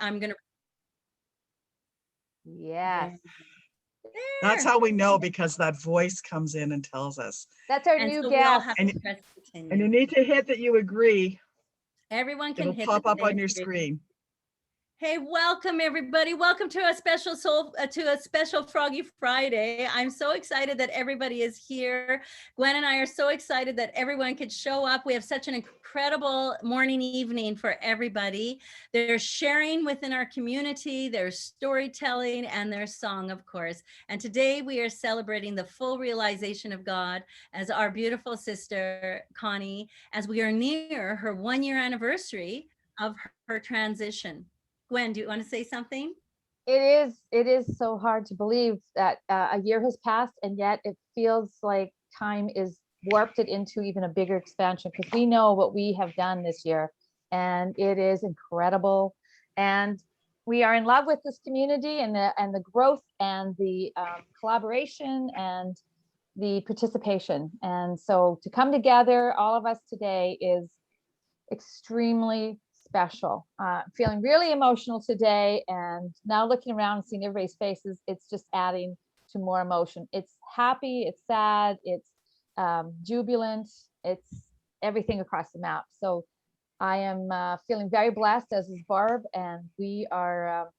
I'm going to. Yes. That's how we know, because that voice comes in and tells us. That's our And new so we all guest. have And, to press and you continue. need to hit that you agree. Everyone can It'll hit pop the up on same your screen. screen. Hey, welcome everybody. Welcome to a special Froggy Friday. I'm so excited that everybody is here. Gwen and I are so excited that everyone could show up. We have such an incredible morning, evening for everybody. There's sharing within our community, there's storytelling, and there's song, of course. And today we are celebrating the full realization of God as our beautiful sister, Connie, as we are near her 1-year anniversary of her transition. Gwen, do you want to say something? It is so hard to believe that a year has passed, and yet it feels like time is warped it into even a bigger expansion, because we know what we have done this year, and it is incredible. And we are in love with this community, and the growth and the collaboration and the participation. And so to come together, all of us today, is extremely special. Feeling really emotional today, and now looking around and seeing everybody's faces, it's just adding to more emotion. It's happy, it's sad, it's jubilant, it's everything across the map. So I am feeling very blessed, as is Barb, and we are,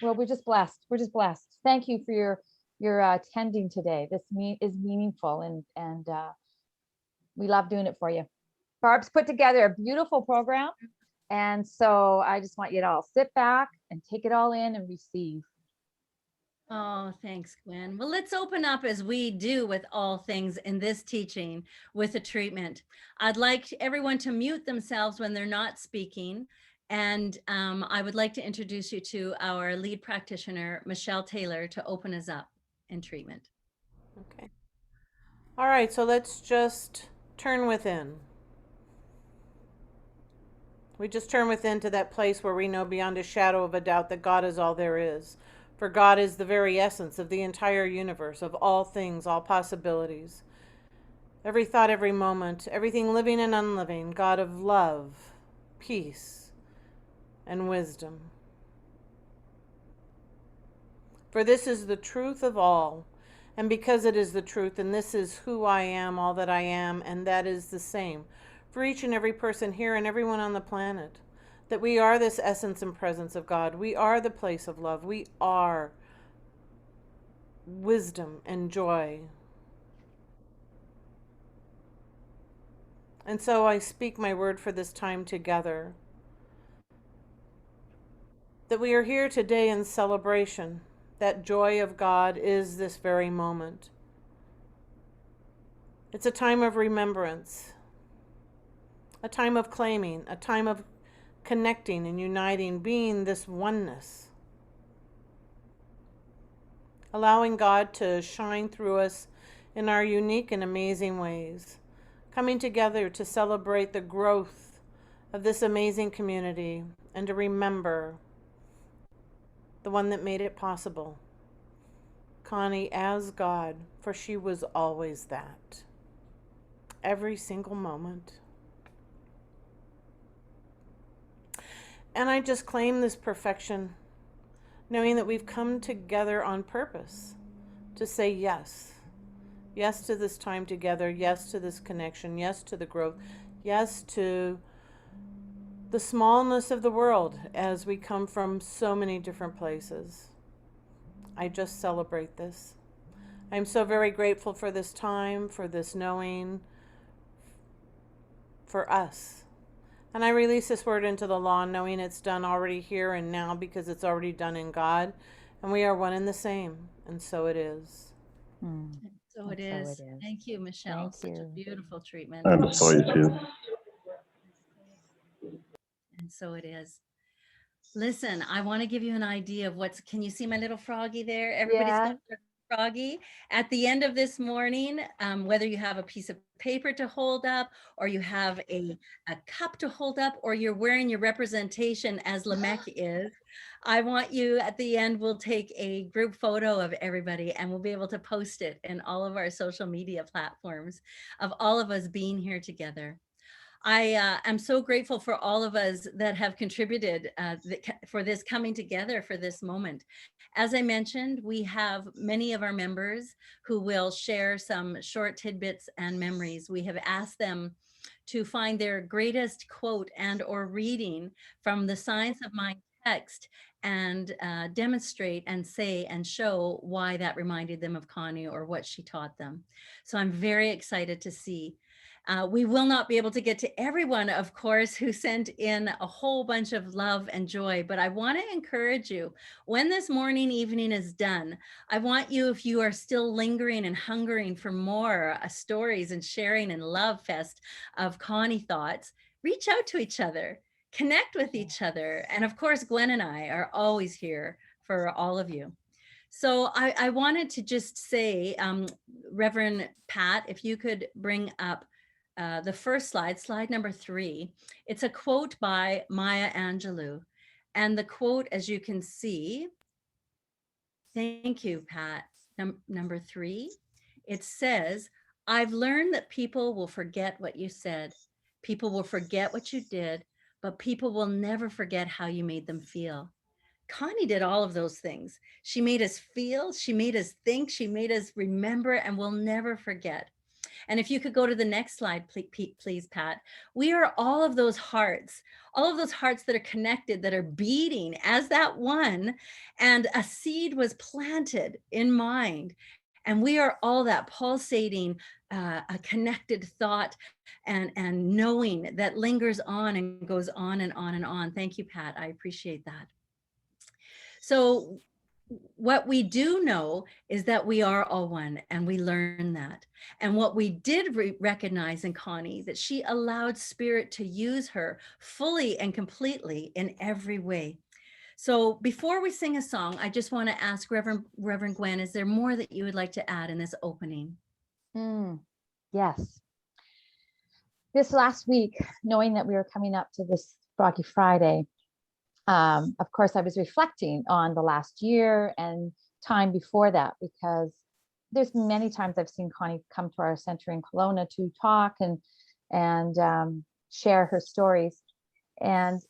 well, we're just blessed. We're just blessed. Thank you for your attending today. This is meaningful, and we love doing it for you. Barb's put together a beautiful program. And so I just want you to all sit back and take it all in and receive. Oh, thanks, Gwen. Well, let's open up, as we do with all things in this teaching, with a treatment. I'd like everyone to mute themselves when they're not speaking. And I would like to introduce you to our lead practitioner, Michelle Taylor, to open us up in treatment. Okay. All right, so let's just turn within. We just turn within to that place where we know beyond a shadow of a doubt that God is all there is. For God is the very essence of the entire universe, of all things, all possibilities. Every thought, every moment, everything living and unliving, God of love, peace, and wisdom. For this is the truth of all, and because it is the truth, and this is who I am, all that I am, and that is the same for each and every person here and everyone on the planet, that we are this essence and presence of God. We are the place of love. We are wisdom and joy. And so I speak my word for this time together, that we are here today in celebration. That joy of God is this very moment. It's a time of remembrance, a time of claiming, a time of connecting and uniting, being this oneness. Allowing God to shine through us in our unique and amazing ways. Coming together to celebrate the growth of this amazing community and to remember the one that made it possible, Connie as God, for she was always that. Every single moment. And I just claim this perfection, knowing that we've come together on purpose to say yes. Yes to this time together. Yes to this connection. Yes to the growth. Yes to the smallness of the world as we come from so many different places. I just celebrate this. I'm so very grateful for this time, for this knowing, for us. And I release this word into the law, knowing it's done already here and now, because it's already done in God. And we are one and the same. And so it is. So it is. Thank you, Michelle. Thank Such a you. beautiful treatment. I'm sorry too. And so it is. Listen, I want to give you an idea of can you see my little froggy there? Everybody's got their froggy. At the end of this morning, whether you have a piece of paper to hold up, or you have a cup to hold up, or you're wearing your representation as Lamech is, I want you, at the end, we'll take a group photo of everybody, and we'll be able to post it in all of our social media platforms of all of us being here together. I am so grateful for all of us that have contributed for this coming together for this moment. As I mentioned, we have many of our members who will share some short tidbits and memories. We have asked them to find their greatest quote and or reading from the Science of Mind text and demonstrate and say and show why that reminded them of Connie or what she taught them. So I'm very excited to see. We will not be able to get to everyone, of course, who sent in a whole bunch of love and joy, but I want to encourage you when this morning, evening is done, I want you, if you are still lingering and hungering for more stories and sharing and love fest of Connie thoughts, reach out to each other, connect with each other. And of course, Gwen and I are always here for all of you. So I wanted to just say, Reverend Pat, if you could bring up the first slide, slide number 3. It's a quote by Maya Angelou. And the quote, as you can see, thank you, Pat, number 3, it says, I've learned that people will forget what you said. People will forget what you did, but people will never forget how you made them feel. Connie did all of those things. She made us feel, she made us think, she made us remember, and we'll never forget. And if you could go to the next slide, please, Pat. We are all of those hearts that are connected, that are beating as that one, and a seed was planted in mind. And we are all that pulsating, a connected thought and knowing that lingers on and goes on and on and on. Thank you, Pat. I appreciate that. So what we do know is that we are all one, and we learn that. And what we did recognize in Connie, that she allowed spirit to use her fully and completely in every way. So before we sing a song, I just want to ask Reverend Gwen, is there more that you would like to add in this opening? Yes. This last week, knowing that we were coming up to this Froggy Friday, of course, I was reflecting on the last year and time before that, because there's many times I've seen Connie come to our center in Kelowna to talk and share her stories. And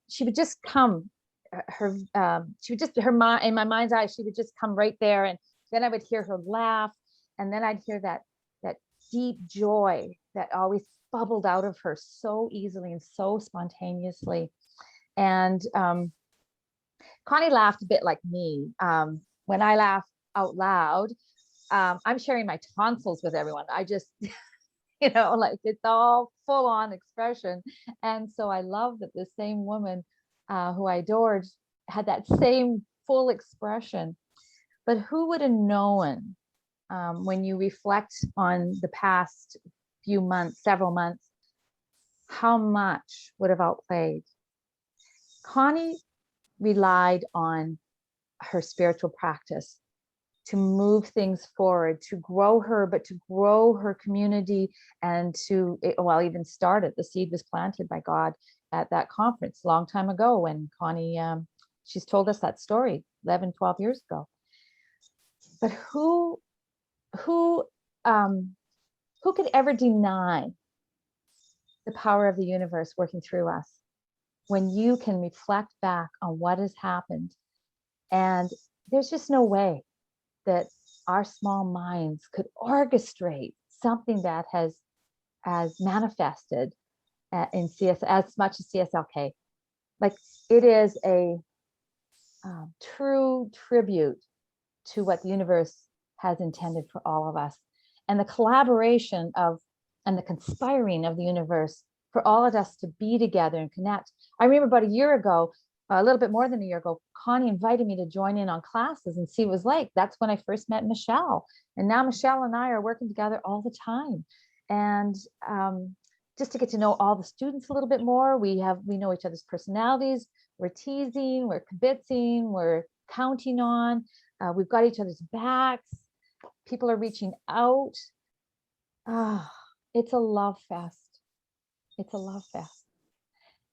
she would just come, her mind, in my mind's eye, she would just come right there. And then I would hear her laugh. And then I'd hear that deep joy that always bubbled out of her so easily and so spontaneously. And Connie laughed a bit like me. When I laugh out loud, I'm sharing my tonsils with everyone. I just, like it's all full on expression. And so I love that the same woman who I adored had that same full expression. But who would have known, when you reflect on the past few months, several months, how much would have outplayed? Connie relied on her spiritual practice to move things forward, to grow her community, and even started. The seed was planted by God at that conference a long time ago when Connie, she's told us that story 11, 12 years ago. But who could ever deny the power of the universe working through us when you can reflect back on what has happened? And there's just no way that our small minds could orchestrate something that has manifested in CS as much as CSLK. Like, it is a true tribute to what the universe has intended for all of us, and the collaboration and the conspiring of the universe for all of us to be together and connect. I remember about a year ago, a little bit more than a year ago, Connie invited me to join in on classes and see what it was like. That's when I first met Michelle. And now Michelle and I are working together all the time. And just to get to know all the students a little bit more, we know each other's personalities. We're teasing, we're kibitzing, we're counting on. We've got each other's backs. People are reaching out. It's a love fest. It's a love fest.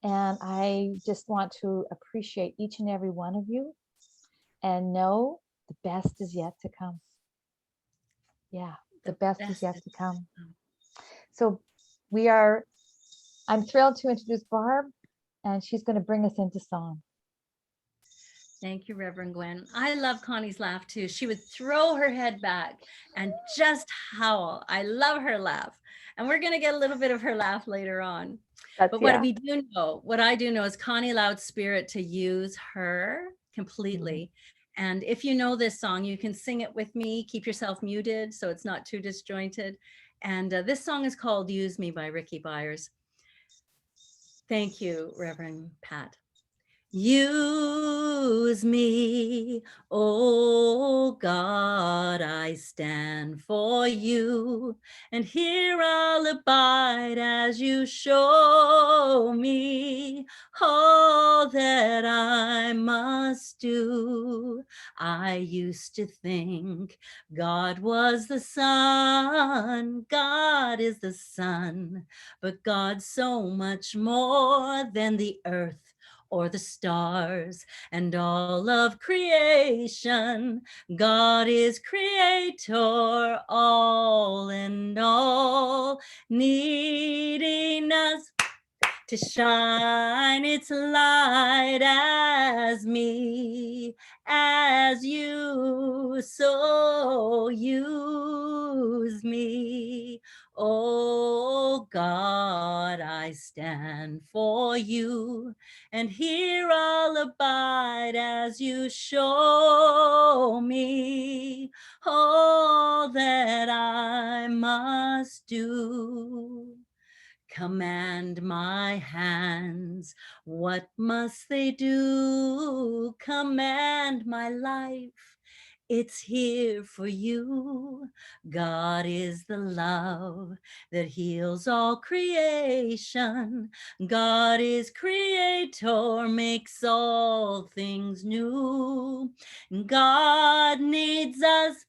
And I just want to appreciate each and every one of you and know the best is yet to come. Yeah, the best is yet to come. So I'm thrilled to introduce Barb, and she's going to bring us into song. Thank you, Reverend Gwen. I love Connie's laugh too. She would throw her head back and just howl. I love her laugh. And we're going to get a little bit of her laugh later on. But what we do know, what I do know is Connie allowed Spirit to use her completely. And if you know this song, you can sing it with me. Keep yourself muted so it's not too disjointed. And this song is called Use Me by Ricky Byers. Thank you, Reverend Pat. Use me, oh God, I stand for you, and here I'll abide as you show me all that I must do. I used to think God was the sun, God is the sun, but God's so much more than the earth or the stars and all of creation. God is creator, all in all, needing us to shine its light as me, as you, so use me. Oh God, I stand for you, and here I'll abide as you show me all that I must do. Command my hands, what must they do? Command my life, it's here for you. God is the love that heals all creation. God is creator, makes all things new. God needs us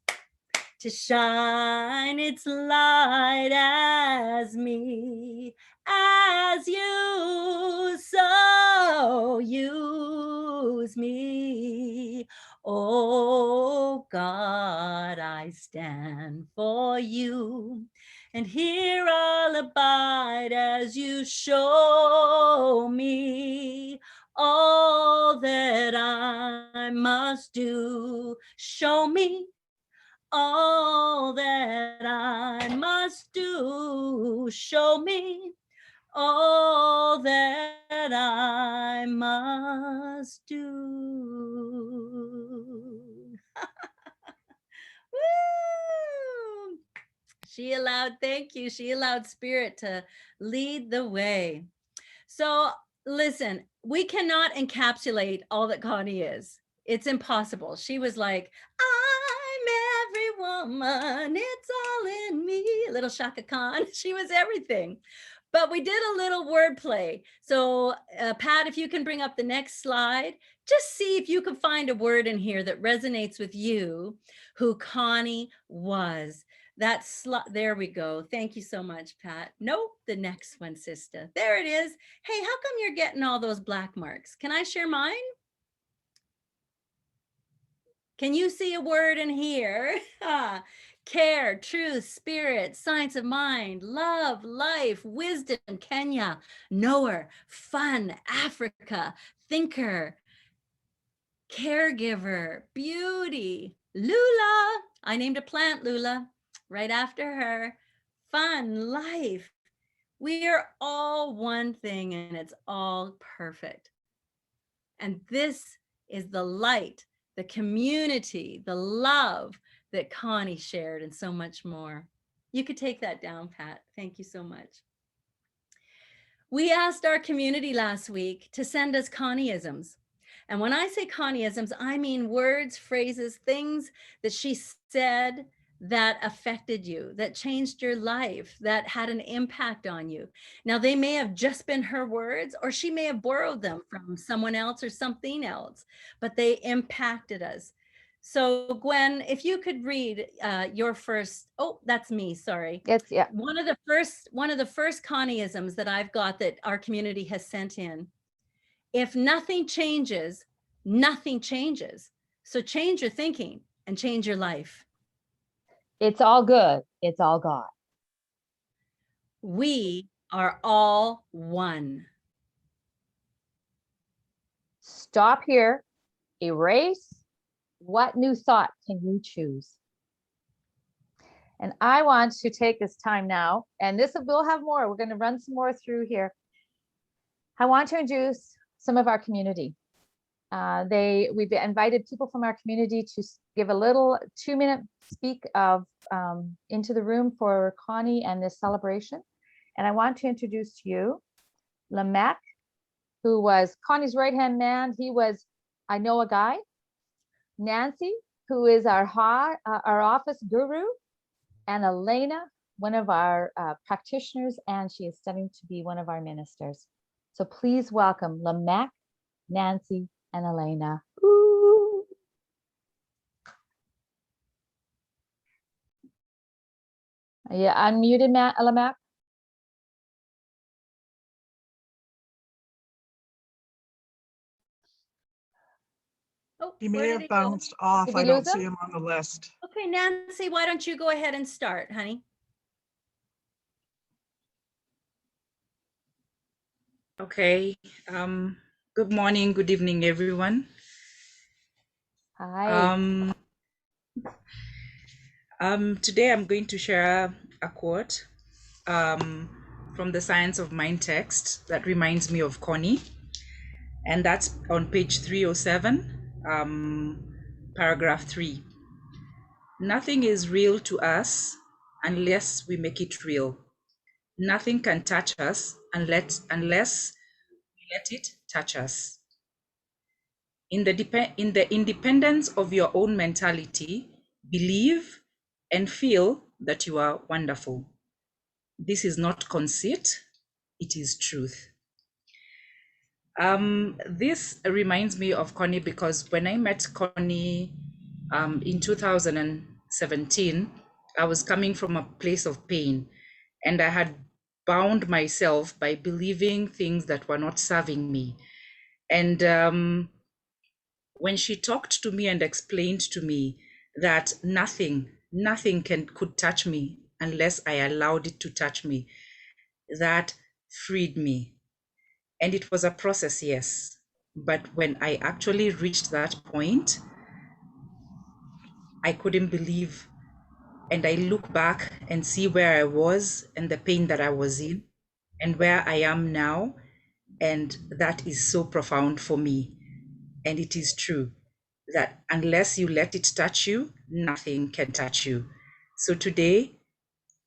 to shine its light as me, as you, so use me. Oh God, I stand for you, and here I'll abide as you show me all that I must do. Show me all that I must do. Show me all that I must do. Woo! Thank you. She allowed Spirit to lead the way. So listen, we cannot encapsulate all that Connie is. It's impossible. She was like, I'm every woman, it's all in me. Little Shaka Khan. She was everything. But we did a little wordplay. So Pat, if you can bring up the next slide, just see if you can find a word in here that resonates with you, who Connie was. There we go. Thank you so much, Pat. Nope, the next one, sister. There it is. Hey, how come you're getting all those black marks? Can I share mine? Can you see a word in here? Care, truth, spirit, science of mind, love, life, wisdom, Kenya, knower, fun, Africa, thinker, caregiver, beauty, Lula. I named a plant Lula right after her. Fun, life. We are all one thing and it's all perfect. And this is the light, the community, the love that Connie shared and so much more. You could take that down, Pat. Thank you so much. We asked our community last week to send us Connieisms. And when I say Connieisms, I mean words, phrases, things that she said that affected you, that changed your life, that had an impact on you. Now, they may have just been her words, or she may have borrowed them from someone else or something else, but they impacted us. So Gwen, if you could read your first, oh, that's me, sorry. Yeah. One of the first Connieisms that I've got that our community has sent in. If nothing changes, nothing changes. So change your thinking and change your life. It's all good. It's all God. We are all one. Stop here, erase. What new thought can you choose? And I want to take this time now, and we'll have more. We're going to run some more through here. I want to introduce some of our community. We've invited people from our community to give a little 2-minute speak of into the room for Connie and this celebration. And I want to introduce to you Lamech, who was Connie's right-hand man. He was, I know a guy. Nancy, who is our office guru, and Elena, one of our practitioners, and she is studying to be one of our ministers. So please welcome Lamech, Nancy, and Elena. Ooh. Are you unmuted, Lamech? Oh, He where may did have he go? bounced off. Did we I don't lose him? see him on the list. Okay, Nancy, why don't you go ahead and start, honey? Okay. Good morning, good evening, everyone. Hi. Today I'm going to share a quote from the Science of Mind text that reminds me of Connie. And that's on page 307, paragraph 3. Nothing is real to us unless we make it real. Nothing can touch us unless we let it touch us. In the independence of your own mentality, believe and feel that you are wonderful. This is not conceit, it is truth. This reminds me of Connie because when I met Connie in 2017, I was coming from a place of pain, and I had bound myself by believing things that were not serving me. And when she talked to me and explained to me that nothing could touch me unless I allowed it to touch me, that freed me. And it was a process, yes. But when I actually reached that point, I couldn't believe. And I look back and see where I was and the pain that I was in and where I am now. And that is so profound for me. And it is true that unless you let it touch you, nothing can touch you. So today,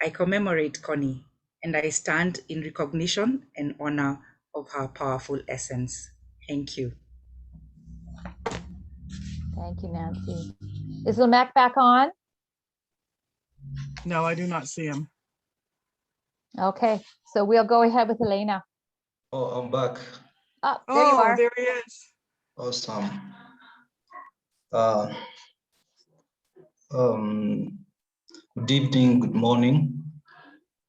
I commemorate Connie, and I stand in recognition and honor of her powerful essence. Thank you. Thank you, Nancy. Is Lamech back on? No, I do not see him. Okay, so we'll go ahead with Elena. Oh, I'm back. Oh, there you Oh, are. there he is. Awesome. Good evening, good morning.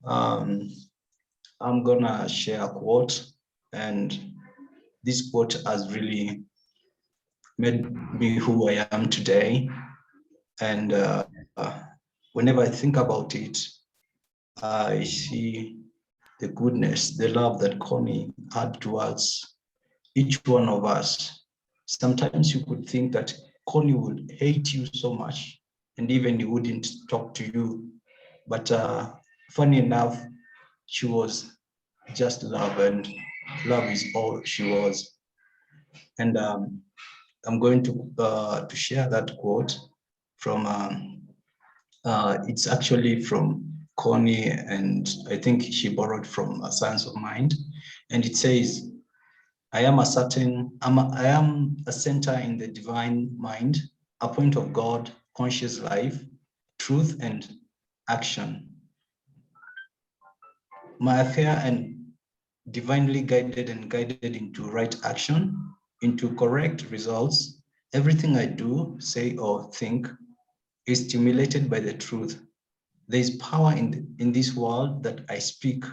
I'm gonna share a quote, and this quote has really made me who I am today. And whenever I think about it, I see the goodness, the love that Connie had towards each one of us. Sometimes you could think that Connie would hate you so much, and even he wouldn't talk to you. But funny enough, she was just love, and love is all she was. And I'm going to share that quote from, it's actually from Connie, and I think she borrowed from A Science of Mind. And it says, I am a center in the divine mind, a point of God, conscious life, truth and action. My affair and divinely guided and guided into right action, into correct results. Everything I do, say, or think is stimulated by the truth. There is power in this world that I speak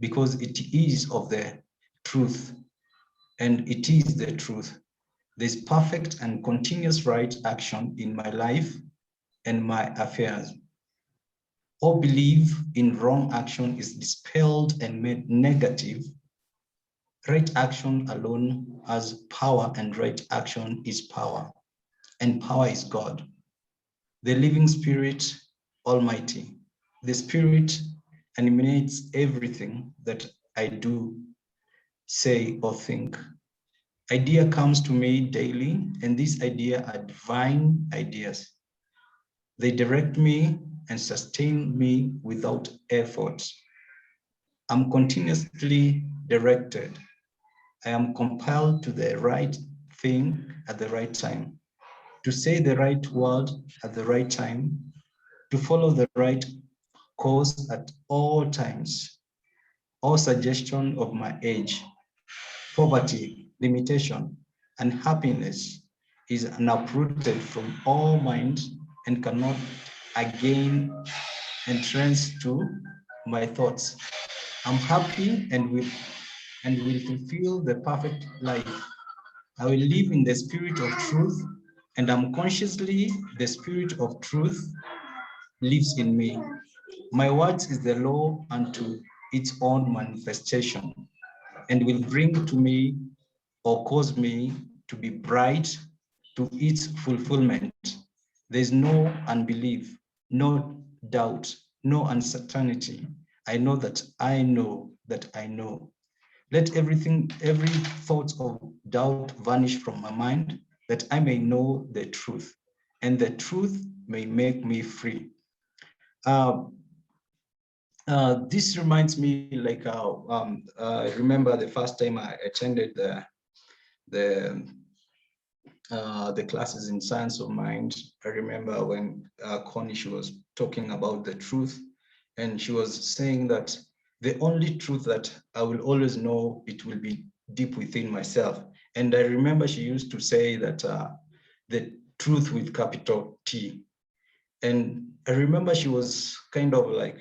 because it is of the truth, and it is the truth. There's perfect and continuous right action in my life and my affairs. or belief in wrong action is dispelled and made negative, right action alone has power, and right action is power, and power is God, the living Spirit, Almighty. The Spirit animates everything that I do, say, or think. Idea comes to me daily, and these ideas are divine ideas. They direct me and sustain me without effort. I'm continuously directed. I am compelled to the right thing at the right time, to say the right word at the right time, to follow the right course at all times. All suggestion of my age, poverty, limitation, and happiness is uprooted from all mind and cannot again entrance to my thoughts. I'm happy and will fulfill the perfect life. I will live in the spirit of truth, and I'm consciously the spirit of truth lives in me. My words is the law unto its own manifestation, and will bring to me or cause me to be bright to its fulfillment. There is no unbelief, no doubt, no uncertainty. I know that I know that I know. Let every thought of doubt vanish from my mind, that I may know the truth, and the truth may make me free. This reminds me, like, I remember the first time I attended the classes in science of mind. I remember when Connie, she was talking about the truth, and she was saying that the only truth that I will always know, it will be deep within myself. And I remember she used to say that the truth with capital T. And I remember she was kind of like,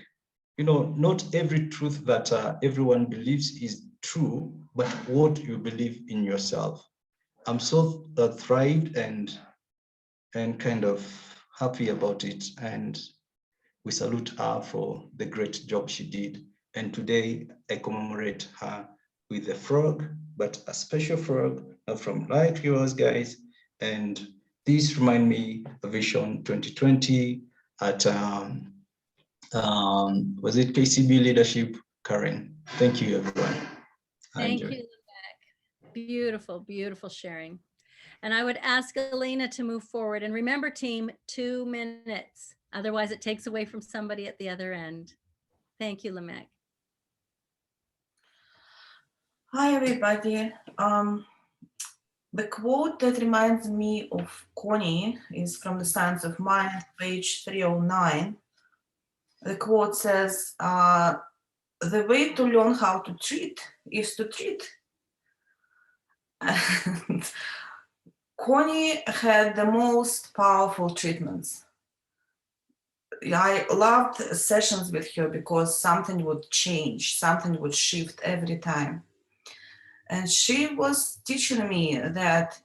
you know, not every truth that everyone believes is true, but what you believe in yourself. I'm so thrived and kind of happy about it. And we salute her for the great job she did. And today I commemorate her with a frog, but a special frog, not from like yours, guys. And this remind me of Vision 2020 at, was it KCB Leadership, Karen? Thank you, everyone. Thank you, Lubec. Beautiful, beautiful sharing. And I would ask Elena to move forward. And remember, team, 2 minutes. Otherwise, it takes away from somebody at the other end. Thank you, Lamech. Hi, everybody. The quote that reminds me of Connie is from The Science of Mind, page 309. The quote says, the way to learn how to treat is to treat. And Connie had the most powerful treatments. I loved sessions with her because something would change, something would shift every time. And she was teaching me that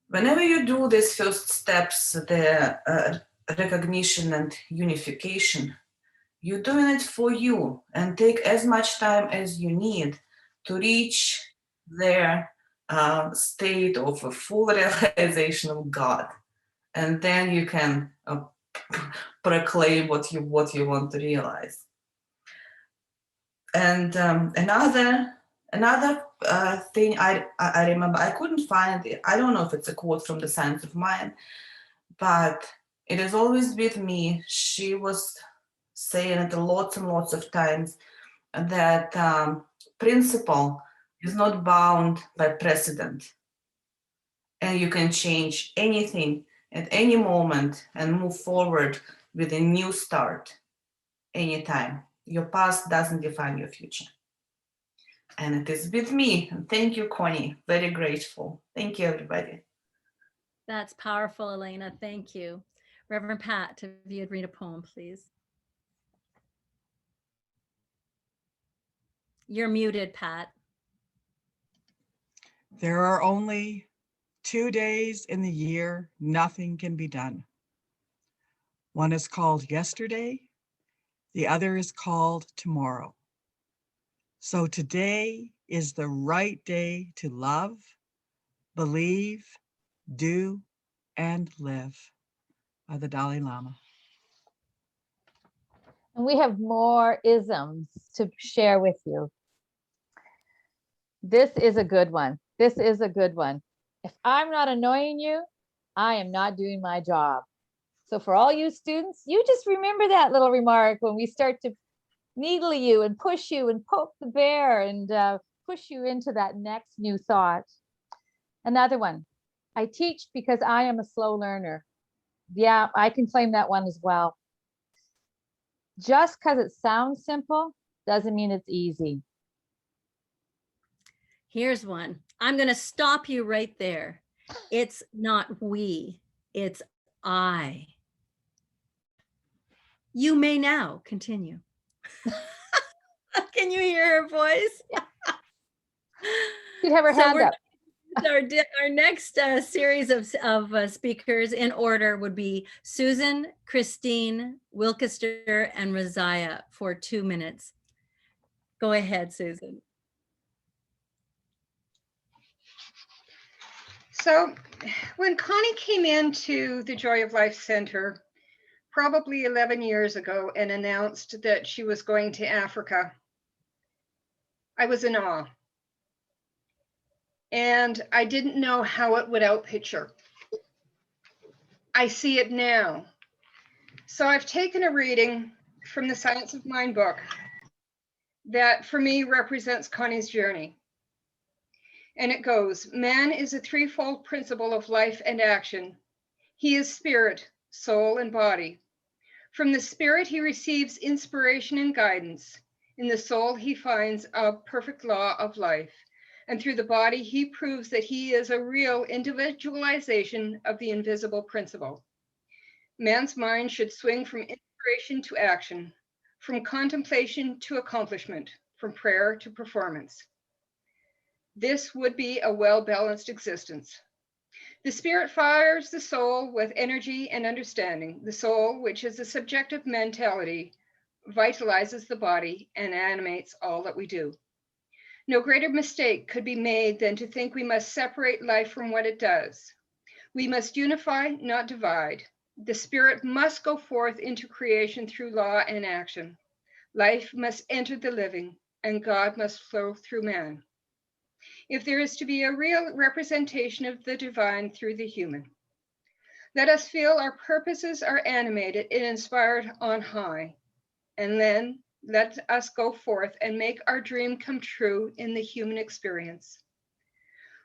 whenever you do these first steps, the recognition and unification, you're doing it for you, and take as much time as you need to reach their state of a full realization of God. And then you can proclaim what you want to realize. And another thing I remember, I couldn't find it. I don't know if it's a quote from The Science of Mind, but it is always with me. She was saying it lots and lots of times, that principle is not bound by precedent, and you can change anything at any moment and move forward with a new start anytime. Your past doesn't define your future. And it is with me. Thank you, Connie. Very grateful. Thank you, everybody. That's powerful, Elena. Thank you. Reverend Pat, if you'd read a poem, please. You're muted, Pat. There are only 2 days in the year nothing can be done. One is called yesterday, The other is called tomorrow. So today is the right day to love, believe, do, and live, by the Dalai Lama. And we have more isms to share with you. This is a good one. This is a good one. If I'm not annoying you, I am not doing my job. So for all you students, you just remember that little remark when we start to needle you and push you and poke the bear and push you into that next new thought. Another one, I teach because I am a slow learner. Yeah, I can claim that one as well. Just because it sounds simple doesn't mean it's easy. Here's one. I'm going to stop you right there. It's not we, it's I. You may now continue. Can you hear her voice? She'd have her hand up. Our next series of speakers in order would be Susan, Christine, Wilkester, and Razia for 2 minutes. Go ahead, Susan. So when Connie came into the Joy of Life Center, probably 11 years ago, and announced that she was going to Africa, I was in awe. And I didn't know how it would outpitch her. I see it now. So I've taken a reading from the Science of Mind book that for me represents Connie's journey. And it goes, man is a threefold principle of life and action. He is spirit, soul, and body. From the spirit, he receives inspiration and guidance. In the soul, he finds a perfect law of life. And through the body, he proves that he is a real individualization of the invisible principle. Man's mind should swing from inspiration to action, from contemplation to accomplishment, from prayer to performance. This would be a well-balanced existence. The spirit fires the soul with energy and understanding. The soul, which is a subjective mentality, vitalizes the body and animates all that we do. No greater mistake could be made than to think we must separate life from what it does. We must unify, not divide. The spirit must go forth into creation through law and action. Life must enter the living, and God must flow through man. If there is to be a real representation of the divine through the human, let us feel our purposes are animated and inspired on high, and then let us go forth and make our dream come true in the human experience.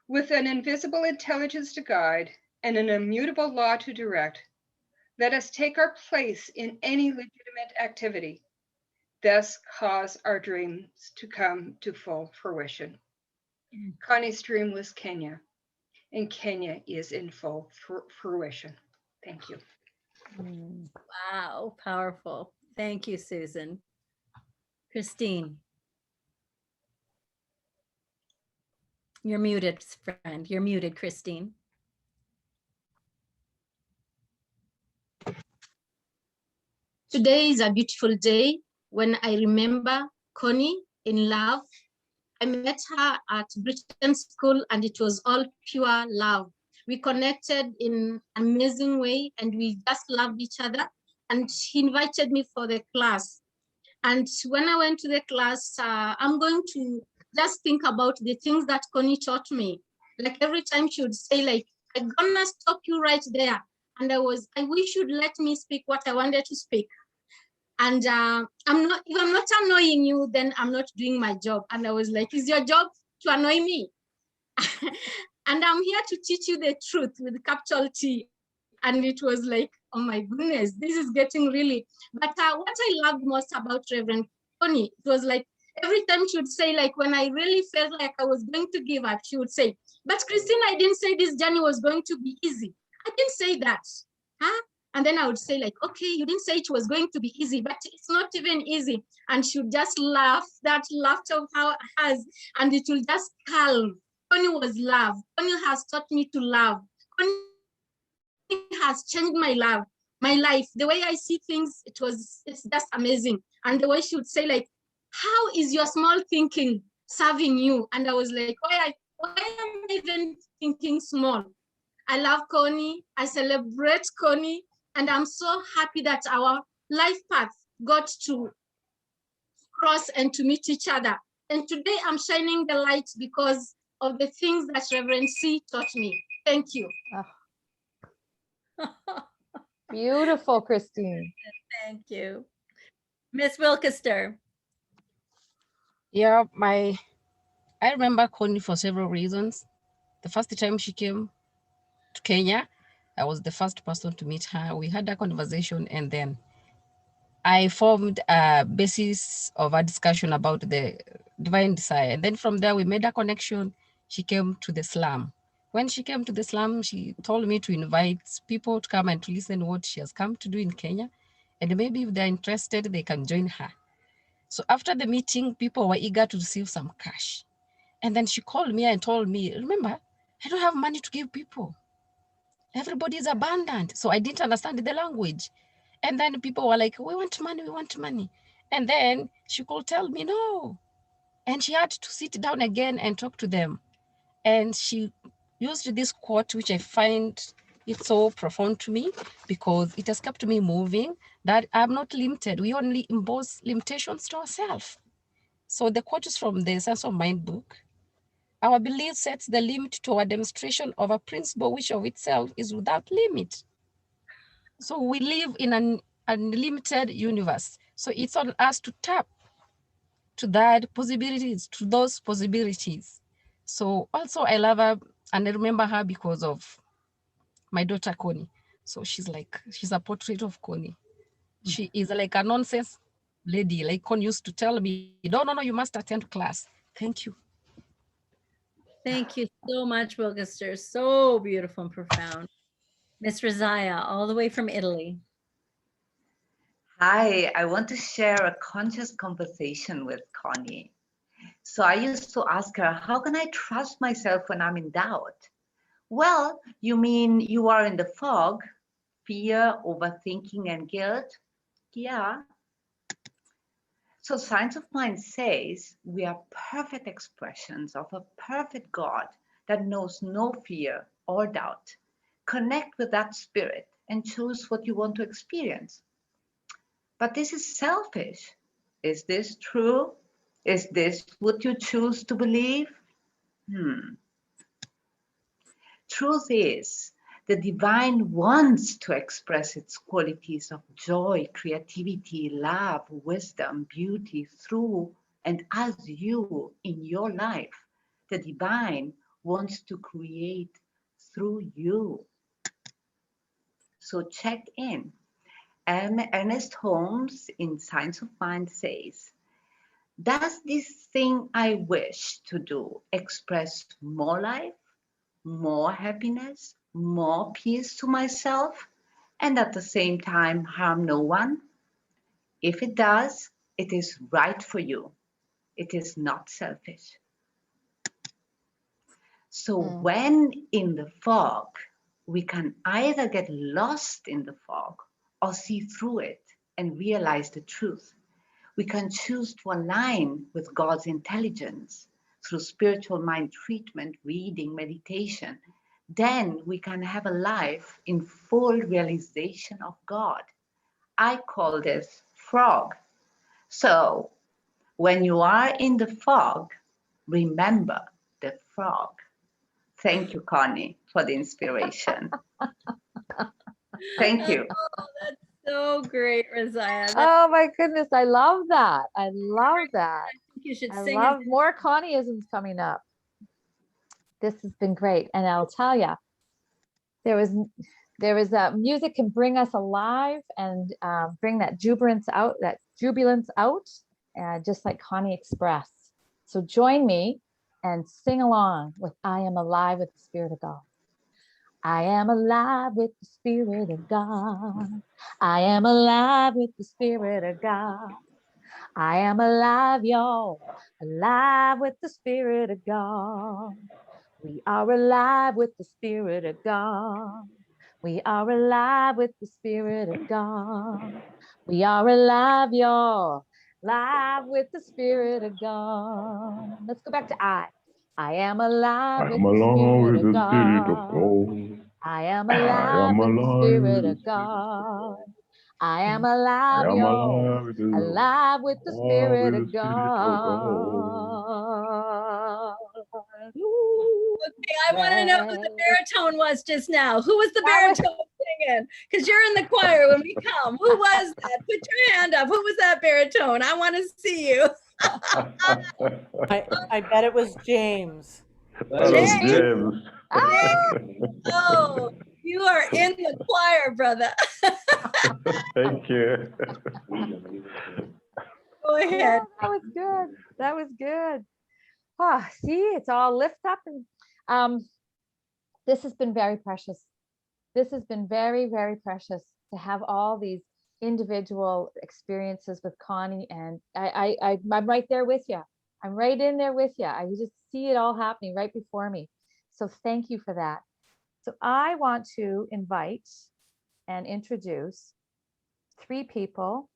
With an invisible intelligence to guide and an immutable law to direct, let us take our place in any legitimate activity, thus cause our dreams to come to full fruition. Connie's dream was Kenya, and Kenya is in full fruition. Thank you. Wow, powerful. Thank you, Susan. Christine. You're muted, friend. You're muted, Christine. Today is a beautiful day when I remember Connie in love. I met her at Britain School and it was all pure love. We connected in an amazing way and we just loved each other. And she invited me for the class. And when I went to the class, I'm going to just think about the things that Connie taught me. Like every time she would say, like, I'm gonna stop you right there. And I wish you'd let me speak what I wanted to speak. And if I'm not annoying you, then I'm not doing my job. And I was like, is your job to annoy me? And I'm here to teach you the truth with capital T. And it was like, oh my goodness, this is getting really, but what I loved most about Reverend Connie, it was like, every time she would say, like, when I really felt like I was going to give up, she would say, but Christine, I didn't say this journey was going to be easy. I didn't say that, huh? And then I would say, like, okay, you didn't say it was going to be easy, but it's not even easy. And she would just laugh, that laughter of hers, and it will just calm. Connie was love. Connie has taught me to love. Connie has changed my love. my life, the way I see things, it's just amazing. And the way she would say, like, how is your small thinking serving you? And I was like, why am I even thinking small? I love Connie. I celebrate Connie. And I'm so happy that our life paths got to cross and to meet each other. And today I'm shining the light because of the things that Reverend C taught me. Thank you. Beautiful, Christine. Thank you. Miss Wilkester. Yeah, I remember Connie for several reasons. The first time she came to Kenya, I was the first person to meet her. We had a conversation, and then I formed a basis of a discussion about the divine desire. And then from there, we made a connection. She came to the slum. When she came to the slum, she told me to invite people to come and to listen what she has come to do in Kenya. And maybe if they're interested, they can join her. So after the meeting, people were eager to receive some cash. And then she called me and told me, remember, I don't have money to give people. Everybody is abundant. So I didn't understand the language. And then people were like, we want money, we want money. And then she could tell me no. And she had to sit down again and talk to them. And she used this quote, which I find it so profound to me because it has kept me moving, that I'm not limited. We only impose limitations to ourselves. So the quote is from the Sense of Mind book. Our belief sets the limit to our demonstration of a principle which of itself is without limit. So we live in an unlimited universe. So it's on us to tap to that possibilities, to those possibilities. So also I love her and I remember her because of my daughter Connie. So she's a portrait of Connie. She is like a nonsense lady. Like Connie used to tell me, no, you must attend class. Thank you. Thank you so much, Wilkester. So beautiful and profound. Miss Razaya, all the way from Italy. Hi, I want to share a conscious conversation with Connie. So I used to ask her, how can I trust myself when I'm in doubt? Well, you mean you are in the fog, fear, overthinking, and guilt? Yeah. So Science of Mind says we are perfect expressions of a perfect God that knows no fear or doubt. Connect with that spirit and choose what you want to experience. But this is selfish. Is this true? Is this what you choose to believe? Truth is, the divine wants to express its qualities of joy, creativity, love, wisdom, beauty through and as you in your life. The divine wants to create through you. So check in. Ernest Holmes in Science of Mind says, does this thing I wish to do express more life, more happiness, more peace to myself, and at the same time harm no one? If it does, it is right for you. It is not selfish. So when in the fog, we can either get lost in the fog or see through it and realize the truth. We can choose to align with God's intelligence through spiritual mind treatment, reading, meditation. Then we can have a life in full realization of God. I call this frog. So when you are in the fog, remember the frog. Thank you, Connie, for the inspiration. Thank you. Oh, that's so great, Razaya. Oh my goodness, I love that. I love that. I think you should I sing love it. more Connieisms coming up. This has been great. And I'll tell you, there is music can bring us alive and bring that jubilance out, just like Connie expressed. So join me and sing along with I Am Alive with the Spirit of God. I am alive with the Spirit of God. I am alive with the Spirit of God. I am alive, y'all, alive with the Spirit of God. We are alive with the Spirit of God. We are alive with the Spirit of God. We are alive, y'all. Live with the Spirit of God. Let's go back to I. I am alive with the Spirit of God. I am alive with the Spirit of God. I am alive, y'all. Alive with the Spirit of God. Okay, I want to know who the baritone was just now. Who was the baritone singing? Because you're in the choir when we come. Who was that? Put your hand up. Who was that baritone? I want to see you. I bet it was James. James. Ah! Oh, you are in the choir, brother. Thank you. Go ahead. That was good. That was good. Ah, see, it's all lift up. And this has been very precious. This has been very, very precious to have all these individual experiences with Connie. And I'm right there with you. I'm right in there with you. I just see it all happening right before me. So thank you for that. So I want to invite and introduce 3 people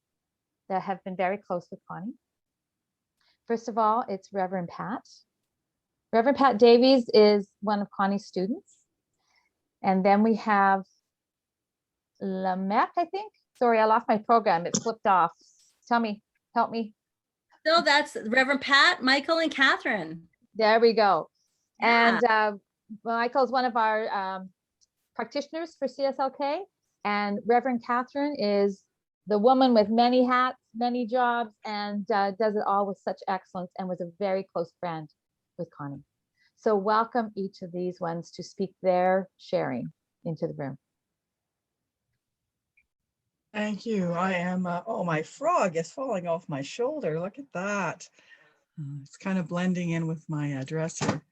that have been very close with Connie. First of all, it's Reverend Pat. Reverend Pat Davies is one of Connie's students. And then we have Lamech, I think. Sorry, I lost my program. It flipped off. Tell me, help me. So that's Reverend Pat, Michael, and Catherine. There we go. Yeah. And Michael's one of our practitioners for CSLK. And Reverend Catherine is the woman with many hats, many jobs, and does it all with such excellence and was a very close friend with Connie. So welcome each of these ones to speak their sharing into the room. Thank you. I am, oh, my frog is falling off my shoulder. Look at that. It's kind of blending in with my dress here.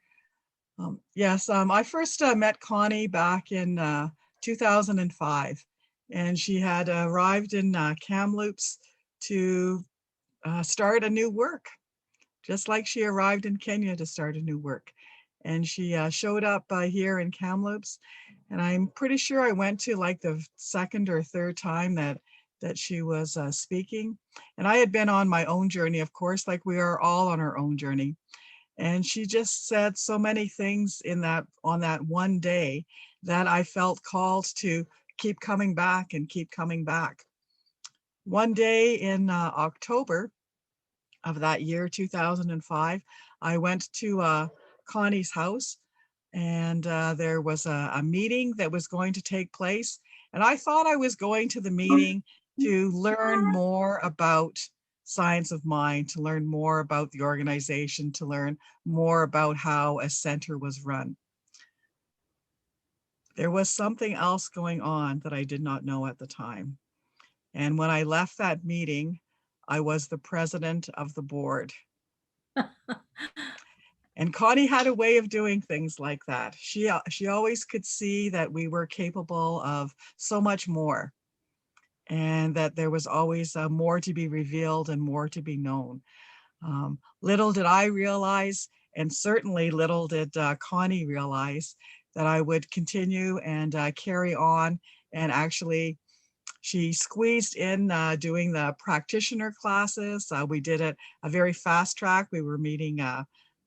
Yes, I first met Connie back in 2005, and she had arrived in Kamloops to start a new work, just like she arrived in Kenya to start a new work. And she showed up here in Kamloops, and I'm pretty sure I went to like the second or third time that she was speaking. And I had been on my own journey, of course, like we are all on our own journey. And she just said so many things on that one day that I felt called to keep coming back and keep coming back. One day in October of that year, 2005, I went to Connie's house, and there was a meeting that was going to take place. And I thought I was going to the meeting to learn more about Science of Mind, to learn more about the organization, to learn more about how a center was run. There was something else going on that I did not know at the time. And when I left that meeting, I was the president of the board. And Connie had a way of doing things like that. She always could see that we were capable of so much more, and that there was always more to be revealed and more to be known. Little did I realize, and certainly little did Connie realize, that I would continue and carry on. And actually, she squeezed in doing the practitioner classes. We did it a very fast track. We were meeting,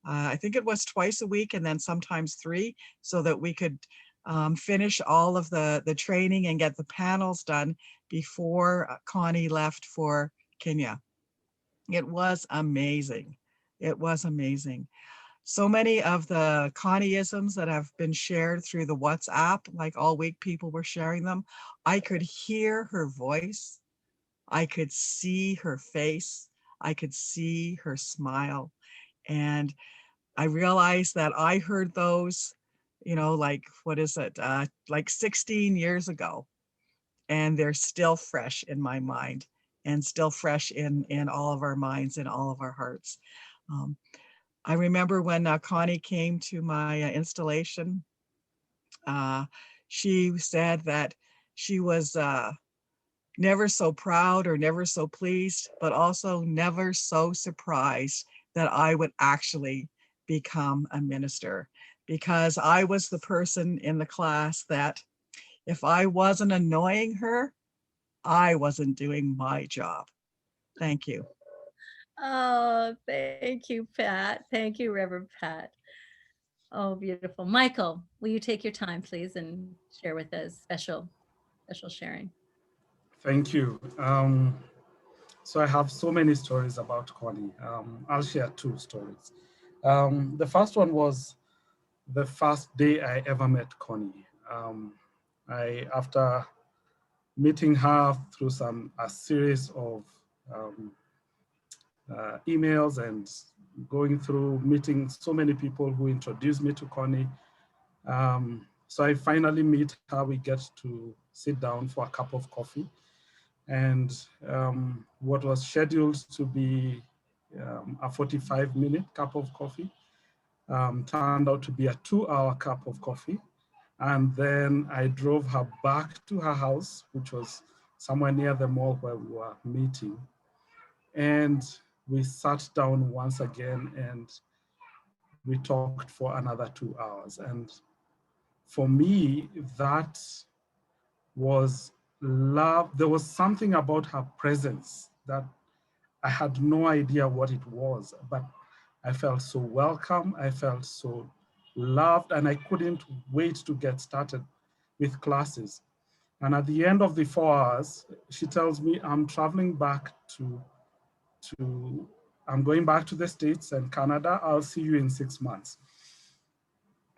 I think it was twice a week, and then sometimes 3, so that we could finish all of the training and get the panels done before Connie left for Kenya. It was amazing. It was amazing. So many of the Connieisms that have been shared through the WhatsApp, like all week people were sharing them, I could hear her voice. I could see her face. I could see her smile. And I realized that I heard those, like, what is it? Like 16 years ago. And they're still fresh in my mind, and still fresh in all of our minds and all of our hearts. I remember when Connie came to my installation, she said that she was never so proud or never so pleased, but also never so surprised that I would actually become a minister, because I was the person in the class that If I wasn't annoying her, I wasn't doing my job. Thank you. Oh, thank you, Pat. Thank you, Reverend Pat. Oh, beautiful. Michael, will you take your time, please, and share with us special sharing? Thank you. So I have so many stories about Connie. I'll share two stories. The first one was the first day I ever met Connie. After meeting her through a series of emails and going through meeting so many people who introduced me to Connie. So I finally meet her. We get to sit down for a cup of coffee. And what was scheduled to be a 45-minute cup of coffee turned out to be a 2-hour cup of coffee. And then I drove her back to her house, which was somewhere near the mall where we were meeting. And we sat down once again and we talked for another 2 hours. And for me, that was love. There was something about her presence that I had no idea what it was, but I felt so welcome. I felt so loved, and I couldn't wait to get started with classes. And at the end of the 4 hours, she tells me, I'm traveling back I'm going back to the States and Canada. I'll see you in 6 months.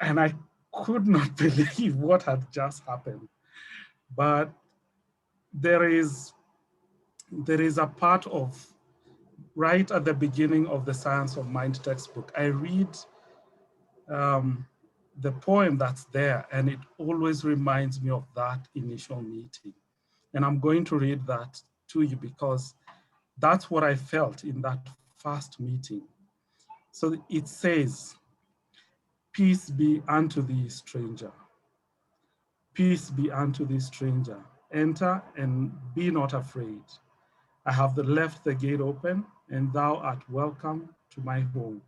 And I could not believe what had just happened. But there is a part of, right at the beginning of the Science of Mind textbook, I read the poem that's there, and it always reminds me of that initial meeting. And I'm going to read that to you because that's what I felt in that first meeting. So it says, peace be unto thee, stranger. Peace be unto thee, stranger. Enter and be not afraid. I have left the gate open, and thou art welcome to my home.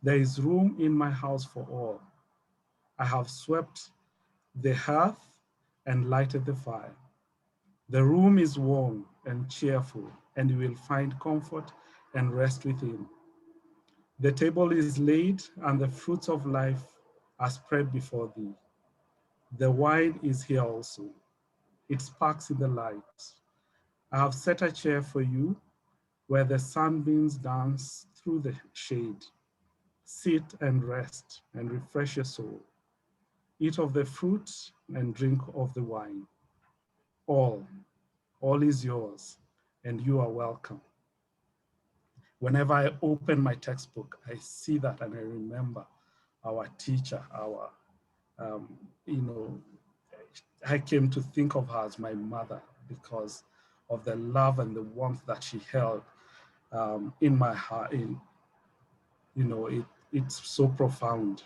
There is room in my house for all. I have swept the hearth and lighted the fire. The room is warm and cheerful, and you will find comfort and rest within. The table is laid, and the fruits of life are spread before thee. The wine is here also. It sparks in the light. I have set a chair for you where the sunbeams dance through the shade. Sit and rest and refresh your soul. Eat of the fruit and drink of the wine. All is yours, and you are welcome. Whenever I open my textbook, I see that and I remember our teacher, I came to think of her as my mother because of the love and the warmth that she held in my heart. It's so profound.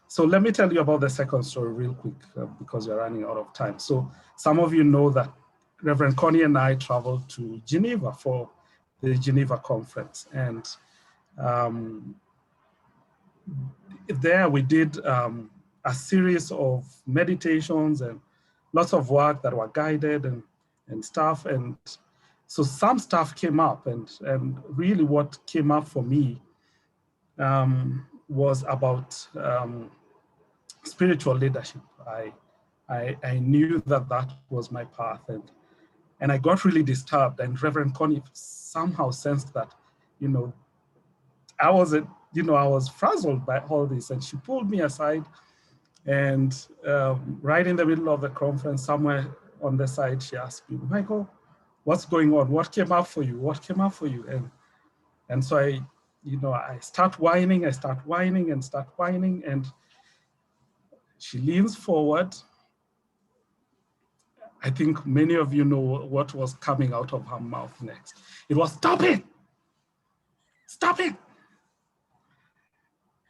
So let me tell you about the second story real quick because we're running out of time. So some of you know that Reverend Connie and I traveled to Geneva for the Geneva conference. And there we did a series of meditations and lots of work that were guided and stuff. And so some stuff came up, and really what came up for me was about spiritual leadership. I knew that was my path, and I got really disturbed. And Reverend Connie somehow sensed that, I was frazzled by all this, and she pulled me aside, and right in the middle of the conference, somewhere on the side, she asked me, Michael, what's going on? What came up for you? What came up for you? And so I start whining, and she leans forward. I think many of you know what was coming out of her mouth next. It was, stop it! Stop it!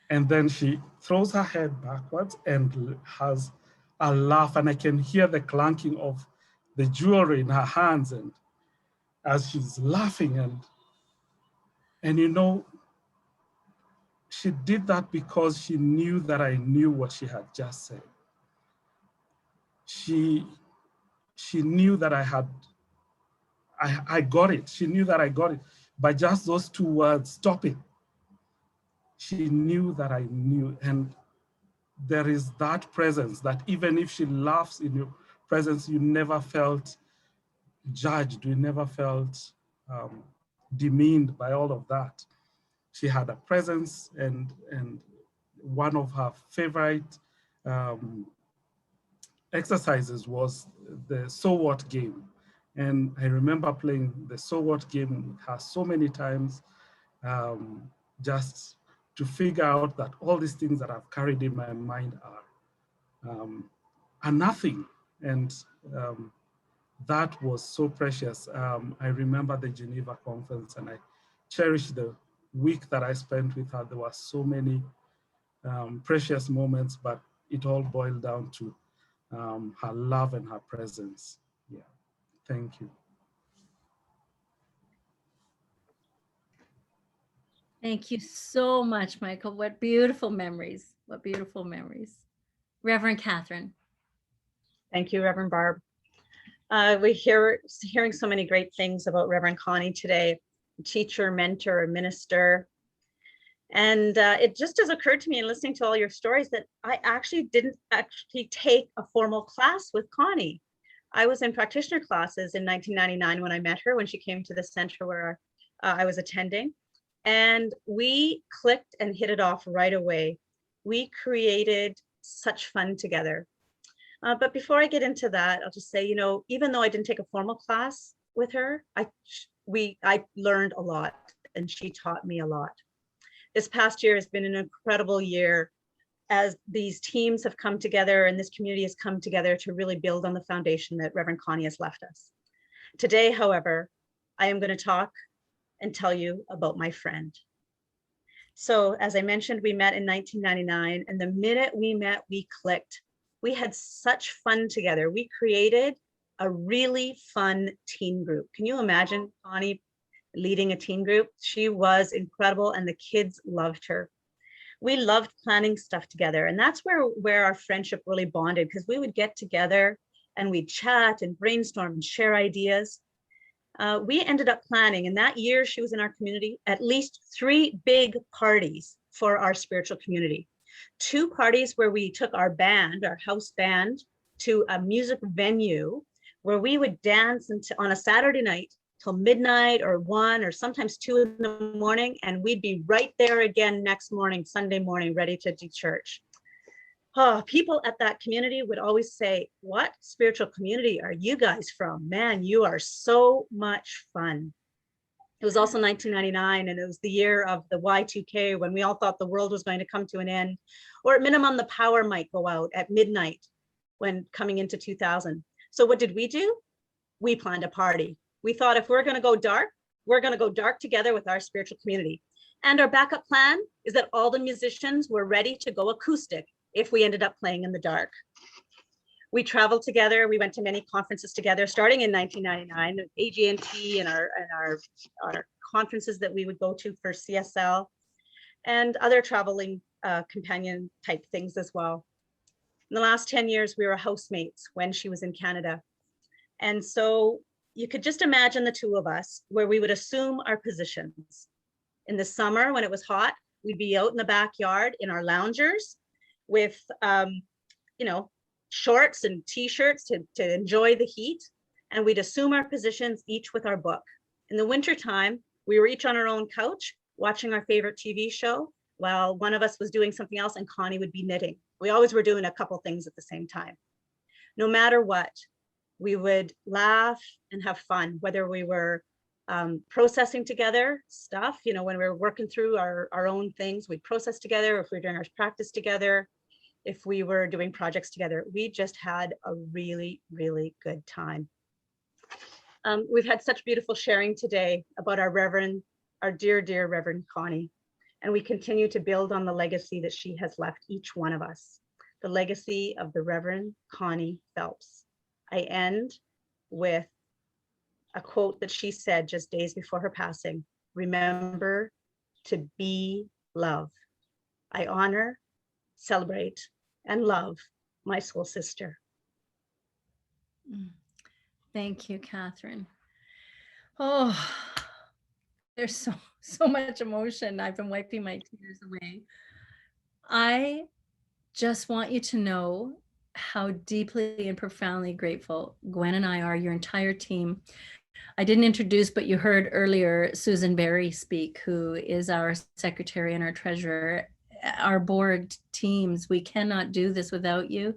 And then she throws her head backwards and has a laugh, and I can hear the clanking of the jewelry in her hands, and as she's laughing, and she did that because she knew that I knew what she had just said. she knew that I got it. She knew that I got it by just those two words, stop it. She knew that I knew. And there is that presence that even if she laughs in your presence, you never felt judged. You never felt demeaned by all of that. She had a presence, and one of her favorite exercises was the so what game. And I remember playing the so what game with her so many times, just to figure out that all these things that I've carried in my mind are nothing. And that was so precious. I remember the Geneva conference, and I cherish the week that I spent with her. There were so many precious moments, but it all boiled down to her love and her presence. Yeah, thank you. Thank you so much, Michael. What beautiful memories. What beautiful memories. Reverend Catherine. Thank you, Reverend Barb. We're hearing so many great things about Reverend Connie today, teacher, mentor, minister. And it just has occurred to me in listening to all your stories that I didn't take a formal class with Connie. I was in practitioner classes in 1999 when I met her, when she came to the center where I was attending. And we clicked and hit it off right away. We created such fun together. But before I get into that, I'll just say, even though I didn't take a formal class with her, I learned a lot, and she taught me a lot. This past year has been an incredible year as these teams have come together and this community has come together to really build on the foundation that Reverend Connie has left us. Today, however, I am going to talk and tell you about my friend. So as I mentioned, we met in 1999, and the minute we met, we clicked. We had such fun together. We created a really fun teen group. Can you imagine Connie leading a teen group? She was incredible, and the kids loved her. We loved planning stuff together, and that's where our friendship really bonded, because we would get together and we'd chat and brainstorm and share ideas. We ended up planning, and that year she was in our community, at least 3 big parties for our spiritual community. 2 parties where we took our band, our house band, to a music venue where we would dance on a Saturday night till midnight or 1 or sometimes 2 in the morning, and we'd be right there again next morning, Sunday morning, ready to do church. People at that community would always say, "What spiritual community are you guys from? Man, you are so much fun." It was also 1999, and it was the year of the Y2K, when we all thought the world was going to come to an end, or at minimum the power might go out at midnight when coming into 2000. So what did we do? We planned a party. We thought, if we're going to go dark, we're going to go dark together with our spiritual community. And our backup plan is that all the musicians were ready to go acoustic if we ended up playing in the dark. We traveled together. We went to many conferences together, starting in 1999, AG&T and our conferences that we would go to for CSL, and other traveling companion type things as well. In the last 10 years, we were housemates when she was in Canada. And so you could just imagine the 2 of us, where we would assume our positions. In the summer, when it was hot, we'd be out in the backyard in our loungers with, shorts and t-shirts to enjoy the heat. And we'd assume our positions, each with our book. In the wintertime, we were each on our own couch watching our favorite TV show, while one of us was doing something else and Connie would be knitting. We always were doing a couple things at the same time. No matter what, we would laugh and have fun, whether we were processing together stuff, when we were working through our own things, we'd process together. If we were doing our practice together, if we were doing projects together, we just had a really, really good time. We've had such beautiful sharing today about our dear, dear Reverend Connie, and we continue to build on the legacy that she has left each one of us, the legacy of the Reverend Connie Phelps. I end with a quote that she said just days before her passing: "Remember to be love. I honor, celebrate, and love my soul sister." Thank you, Catherine. Oh, there's so much emotion. I've been wiping my tears away. I just want you to know how deeply and profoundly grateful Gwen and I are, your entire team. I didn't introduce, but you heard earlier Susan Berry speak, who is our secretary and our treasurer, our board teams. We cannot do this without you.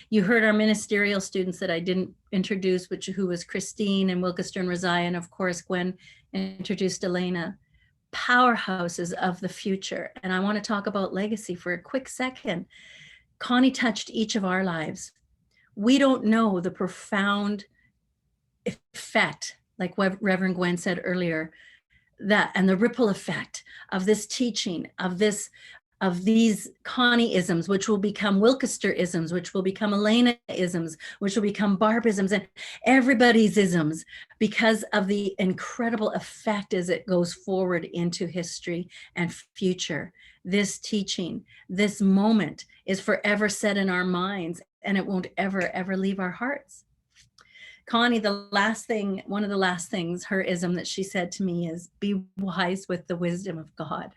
You heard our ministerial students that I didn't introduce, who was Christine and Wilkester and Razia, and of course, Gwen introduced Elena. Powerhouses of the future. And I want to talk about legacy for a quick second. Connie touched each of our lives. We don't know the profound effect, like Reverend Gwen said earlier, that and the ripple effect of this teaching, of these Connie-isms, which will become Wilkester-isms, which will become Elena-isms, which will become Barb-isms, and everybody's isms, because of the incredible effect as it goes forward into history and future. This teaching, this moment is forever set in our minds, and it won't ever leave our hearts. Connie, one of the last things, her ism that she said to me is, be wise with the wisdom of God.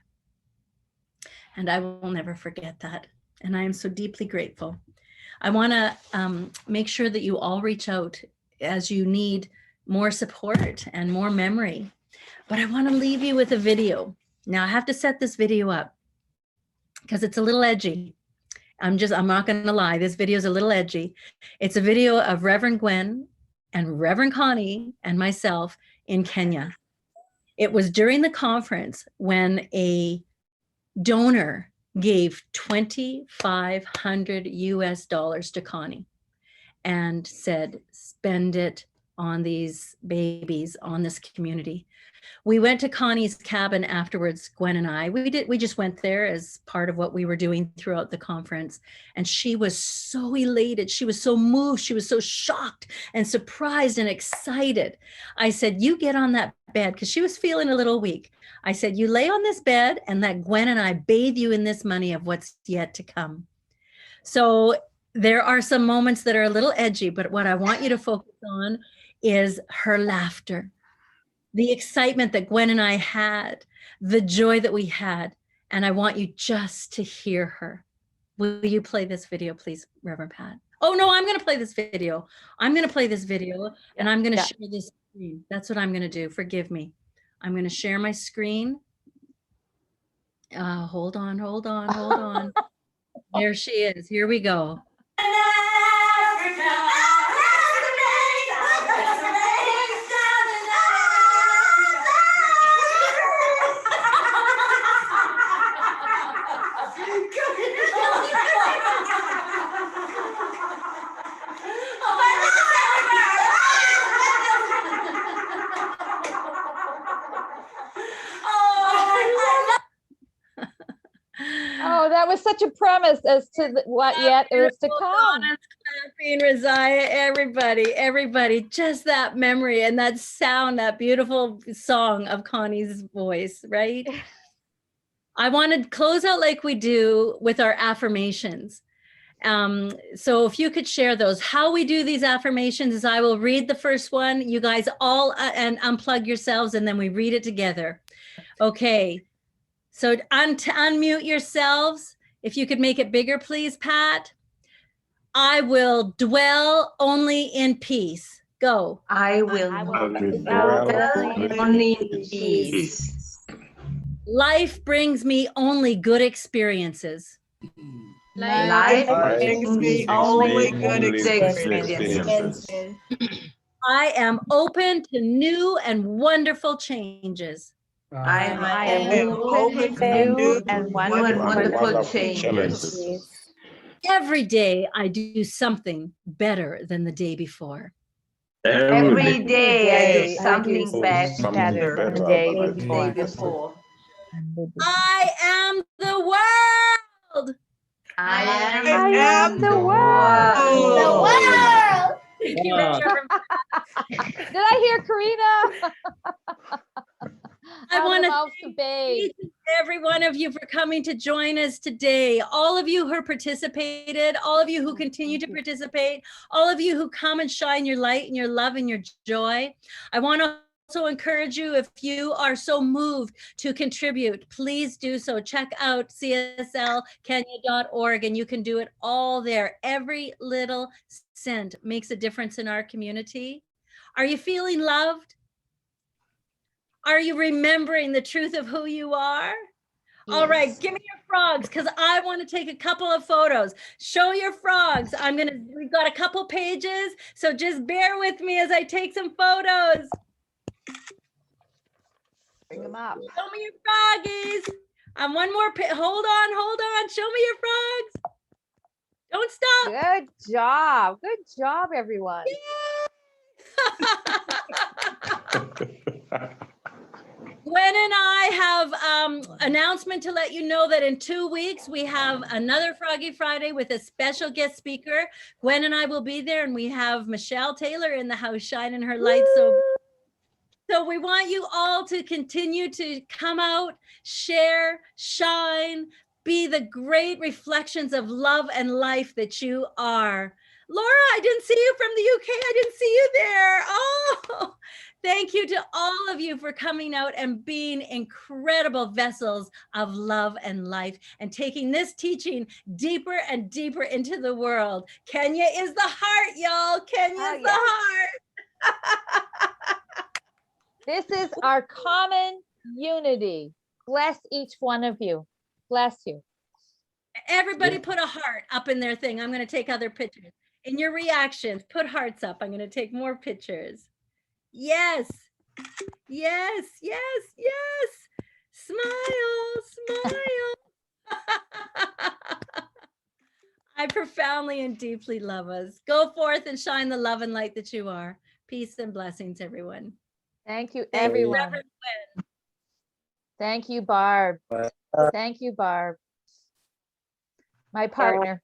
And I will never forget that. And I am so deeply grateful. I want to make sure that you all reach out as you need more support and more memory. But I want to leave you with a video. Now I have to set this video up because it's a little edgy. I'm not going to lie. This video is a little edgy. It's a video of Reverend Gwen and Reverend Connie and myself in Kenya. It was during the conference when a donor gave $2,500 to Connie and said, spend it on these babies, on this community. We went to Connie's cabin afterwards, Gwen and I. We just went there as part of what we were doing throughout the conference. And she was so elated. She was so moved. She was so shocked and surprised and excited. I said, you get on that bed, because she was feeling a little weak. I said, you lay on this bed and let Gwen and I bathe you in this money of what's yet to come. So there are some moments that are a little edgy, but what I want you to focus on is her laughter, the excitement that Gwen and I had, the joy that we had. And I want you just to hear her. Will you play this video, please, Reverend Pat? Oh, no, I'm going to play this video. I'm going to play this video and I'm going to share this screen. That's what I'm going to do. Forgive me. I'm going to share my screen. Hold on. There she is. Here we go. Oh, that was such a premise as to what yet is to come. Clapping, Razia, everybody, just that memory and that sound, that beautiful song of Connie's voice, right? I want to close out like we do with our affirmations. So if you could share those. How we do these affirmations is I will read the first one. You guys all and unplug yourselves and then we read it together. Okay. So unmute yourselves. If you could make it bigger, please, Pat. I will dwell only in peace. Go. I will dwell only in peace. Life brings me only good experiences. Life brings me only good experiences. I am open to new and wonderful changes. I am open to new and wonderful changes. Every day I do something better than the day before. Every day I do something better than the day before. I am the world. I am the world. The world. Thank you, Did I hear Karina? I want to to bathe. every one of you for coming to join us today. All of you who participated, all of you who continue to participate, all of you who come and shine your light and your love and your joy. I want to also encourage you, if you are so moved to contribute, please do so. Check out cslkenya.org and you can do it all there. Every little cent makes a difference in our community. Are you feeling loved? Are you remembering the truth of who you are? All right, Yes. give me your frogs because I want to take a couple of photos. Show your frogs. We've got a couple pages, so just bear with me as I take some photos. Bring them up. Show me your froggies. One more, hold on. Show me your frogs. Don't stop. Good job. Good job, everyone. Gwen and I have announcement to let you know that in 2 weeks, we have another Froggy Friday with a special guest speaker. Gwen and I will be there, and we have Michelle Taylor in the house shining her light. So we want you all to continue to come out, share, shine, be the great reflections of love and life that you are. Laura, I didn't see you from the UK. I didn't see you there. Oh, thank you to all of you for coming out and being incredible vessels of love and life and taking this teaching deeper and deeper into the world. Kenya is the heart, y'all. Kenya is the heart. This is our common unity. Bless each one of you. Bless you. Everybody put a heart up in their thing. I'm going to take other pictures. In your reactions, put hearts up. I'm going to take more pictures. Yes. Yes, yes, yes. Smile, smile. I profoundly and deeply love us. Go forth and shine the love and light that you are. Peace and blessings, everyone. Thank you, Thank you, everyone. Reverend Gwen. Thank you, Barb. Thank you, Barb. My partner.